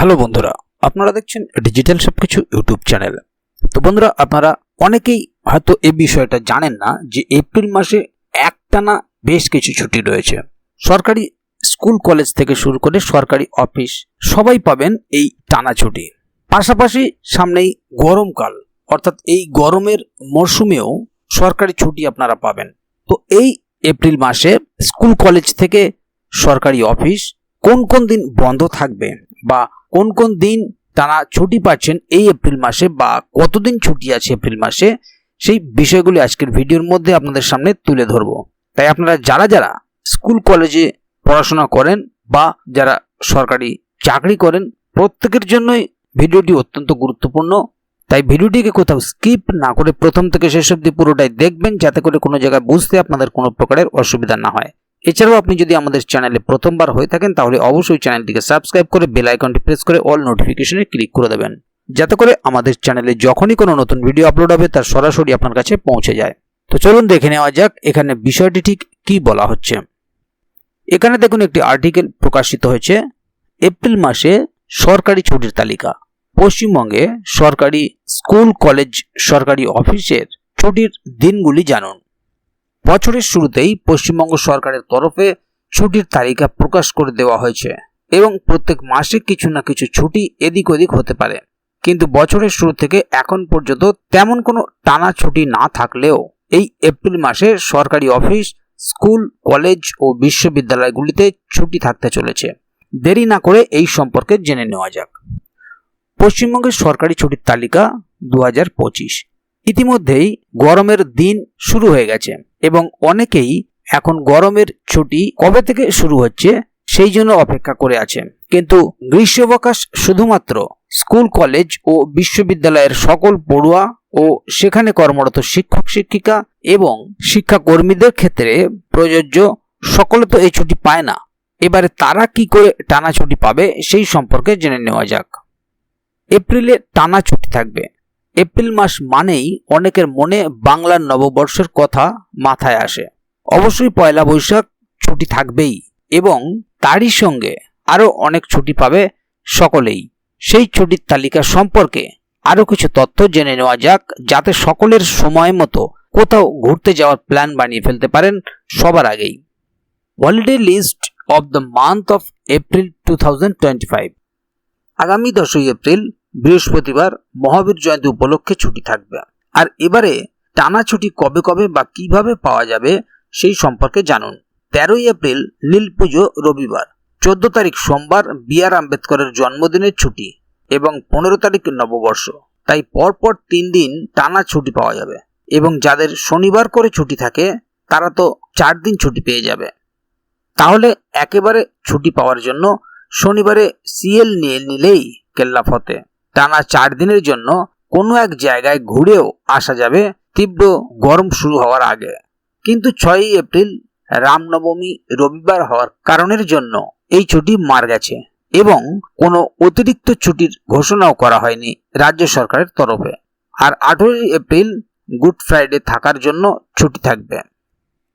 Hello বন্ধুরা, আপনারা দেখছেন ডিজিটাল সবকিছু ইউটিউব চ্যানেল। তো বন্ধুরা, আপনারা অনেকেই হয়তো এই বিষয়টা জানেন না যে এপ্রিল মাসে একটানা বেশ কিছু ছুটি রয়েছে। সরকারি স্কুল কলেজ থেকে শুরু করে সরকারি অফিস সবাই পাবেন এই টানা ছুটি। পাশাপাশি সামনেই গরমকাল, অর্থাৎ এই গরমের মরশুমেও সরকারি ছুটি আপনারা পাবেন। তো এই এপ্রিল মাসে স্কুল কলেজ থেকে সরকারি অফিস কোন কোন দিন বন্ধ থাকবে বা কোন কোন দিন টানা ছুটি পাচ্ছেন এই এপ্রিল মাসে বা কতদিন ছুটি আছে এপ্রিল মাসে, সেই বিষয়গুলি আজকের ভিডিওর মধ্যে আপনাদের সামনে তুলে ধরব। তাই আপনারা যারা যারা স্কুল কলেজে পড়াশোনা করেন বা যারা সরকারি চাকরি করেন, প্রত্যেকের জন্যই ভিডিওটি অত্যন্ত গুরুত্বপূর্ণ। তাই ভিডিওটিকে কোথাও স্কিপ না করে প্রথম থেকে শেষ অবধি পুরোটাই দেখবেন, যাতে করে কোনো জায়গায় বুঝতে আপনাদের কোনো প্রকারের অসুবিধা না হয়। এছাড়াও আপনি যদি আমাদের চ্যানেলে প্রথমবার হয়ে থাকেন তাহলে অবশ্যই চ্যানেলটিকে সাবস্ক্রাইব করে বেল আইকনটি প্রেস করে অল নোটিফিকেশনে ক্লিক করে দেবেন, যাতে করে আমাদের চ্যানেলে যখনই কোনো নতুন ভিডিও আপলোড হবে তার সরাসরি আপনার কাছে পৌঁছে যায়। তো চলুন দেখে নেওয়া যাক এখানে বিষয়টি ঠিক কি বলা হচ্ছে। এখানে দেখুন একটি আর্টিকেল প্রকাশিত হয়েছে, এপ্রিল মাসে সরকারি ছুটির তালিকা। পশ্চিমবঙ্গে সরকারি স্কুল কলেজ সরকারি অফিসের ছুটির দিনগুলি জানুন। বছরের শুরুতেই পশ্চিমবঙ্গ সরকারের তরফে ছুটির তালিকা প্রকাশ করে দেওয়া হয়েছে এবং প্রত্যেক মাসে কিছু না কিছু ছুটি এদিক ওদিক হতে পারে। কিন্তু বছরের শুরু থেকে এখন পর্যন্ত তেমন কোনো টানা ছুটি না থাকলেও এই এপ্রিল মাসে সরকারি অফিস, স্কুল, কলেজ ও বিশ্ববিদ্যালয়গুলিতে ছুটি থাকতে চলেছে। দেরি না করে এই সম্পর্কে জেনে নেওয়া যাক। পশ্চিমবঙ্গের সরকারি ছুটির তালিকা 2025। ইতিমধ্যেই গরমের দিন শুরু হয়ে গেছে এবং অনেকেই এখন গরমের ছুটি কবে থেকে শুরু হচ্ছে সেই জন্য অপেক্ষা করে আছে। কিন্তু গ্রীষ্মাবকাশ শুধুমাত্র স্কুল কলেজ ও বিশ্ববিদ্যালয়ের সকল পড়ুয়া ও সেখানে কর্মরত শিক্ষক শিক্ষিকা এবং শিক্ষাকর্মীদের ক্ষেত্রে প্রযোজ্য। সকলে তো এই ছুটি পায় না। এবারে তারা কি করে টানা ছুটি পাবে সেই সম্পর্কে জেনে নেওয়া যাক। এপ্রিলে টানা ছুটি থাকবে। এপ্রিল মাস মানেই অনেকের মনে বাংলার নববর্ষের কথা মাথায় আসে। অবশ্যই পয়লা বৈশাখ ছুটি থাকবেই এবং তারই সঙ্গে আরও অনেক ছুটি পাবে সকলেই। সেই ছুটির তালিকা সম্পর্কে আরও কিছু তথ্য জেনে নেওয়া যাক, যাতে সকলের সময় মতো কোথাও ঘুরতে যাওয়ার প্ল্যান বানিয়ে ফেলতে পারেন সবার আগেই। Holiday list of the month of April 2025। আগামী 10ই এপ্রিল বৃহস্পতিবার মহাবীর জয়ন্তী উপলক্ষে ছুটি থাকবে। আর এবারে টানা ছুটি কবে কবে বা কিভাবে পাওয়া যাবে সেই সম্পর্কে জানুন। 13ই এপ্রিল নীল পুজো রবিবার, 14 তারিখ সোমবার বি.আর. আম্বেদকরের জন্মদিনের ছুটি এবং 15 তারিখ নববর্ষ। তাই পরপর 3 দিন টানা ছুটি পাওয়া যাবে এবং যাদের শনিবার করে ছুটি থাকে তারা তো 4 দিন ছুটি পেয়ে যাবে। তাহলে একেবারে ছুটি পাওয়ার জন্য শনিবারে সিএল নিয়ে নিলেই কেল্লা ফতে। টানা 4 দিনের জন্য কোনো এক জায়গায় ঘুরেও আসা যাবে তীব্র গরম শুরু হওয়ার আগে। কিন্তু 6ই এপ্রিল রামনবমী রবিবার হওয়ার কারণের জন্য এই ছুটি মার গেছে এবং কোনো অতিরিক্ত ছুটির ঘোষণাও করা হয়নি রাজ্য সরকারের তরফে। আর 18ই এপ্রিল গুড ফ্রাইডে থাকার জন্য ছুটি থাকবে।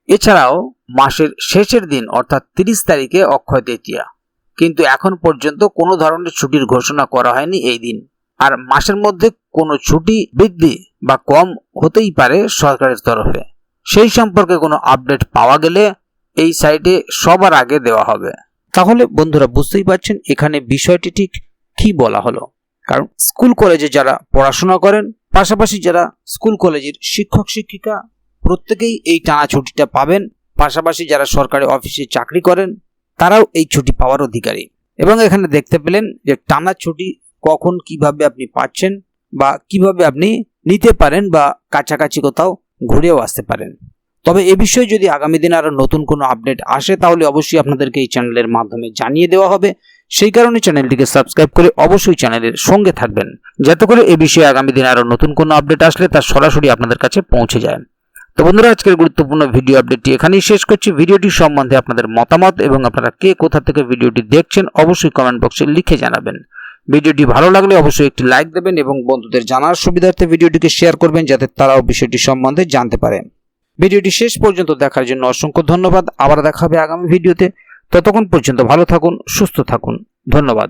এছাড়াও মাসের শেষের দিন অর্থাৎ 30 তারিখে অক্ষয় তৃতীয়া, কিন্তু এখন পর্যন্ত কোনো ধরনের ছুটির ঘোষণা করা হয়নি এই দিন। আর মাসের মধ্যে কোনো ছুটি বৃদ্ধি বা কম হতেই পারে সরকারের তরফে। সেই সম্পর্কে কোনো আপডেট পাওয়া গেলে এই সাইটে সবার আগে দেওয়া হবে। তাহলে বন্ধুরা বুঝতেই পারছেন এখানে বিষয়টি ঠিক কি বলা হলো। কারণ স্কুল কলেজে যারা পড়াশোনা করেন, পাশাপাশি যারা স্কুল কলেজের শিক্ষক শিক্ষিকা, প্রত্যেকেই এই টানা ছুটিটা পাবেন। পাশাপাশি যারা সরকারি অফিসে চাকরি করেন তারাও এই ছুটি পাওয়ার অধিকারী। এবং এখানে দেখতে পেলেন যে টানা ছুটি কখন কিভাবে আপনি পাচ্ছেন বা কিভাবে আপনি নিতে পারেন বা কাছাকাছি কোথাও ঘুরেও আসতে পারেন। তবে এ বিষয়ে যদি আগামী দিনে আরও নতুন কোনো আপডেট আসে তাহলে অবশ্যই আপনাদেরকে এই চ্যানেলের মাধ্যমে জানিয়ে দেওয়া হবে। সেই কারণে চ্যানেলটিকে সাবস্ক্রাইব করে অবশ্যই চ্যানেলের সঙ্গে থাকবেন, যাতে করে এ বিষয়ে আগামী দিনে আরও নতুন কোনো আপডেট আসলে তা সরাসরি আপনাদের কাছে পৌঁছে যায়। তো বন্ধুরা, আজকের গুরুত্বপূর্ণ ভিডিও আপডেটটি এখানেই শেষ করছি। ভিডিওটি সম্বন্ধে আপনাদের মতামত এবং আপনারা কে কোথা থেকে ভিডিওটি দেখছেন অবশ্যই কমেন্ট বক্সে লিখে জানাবেন। ভিডিওটি ভালো লাগলে অবশ্যই একটি লাইক দেবেন এবং বন্ধুদের জানার সুবিধার্থে ভিডিওটিকে শেয়ার করবেন, যাতে তারাও বিষয়টি সম্বন্ধে জানতে পারে। ভিডিওটি শেষ পর্যন্ত দেখার জন্য অসংখ্য ধন্যবাদ। আবার দেখা হবে আগামী ভিডিওতে। ততক্ষণ পর্যন্ত ভালো থাকুন, সুস্থ থাকুন। ধন্যবাদ।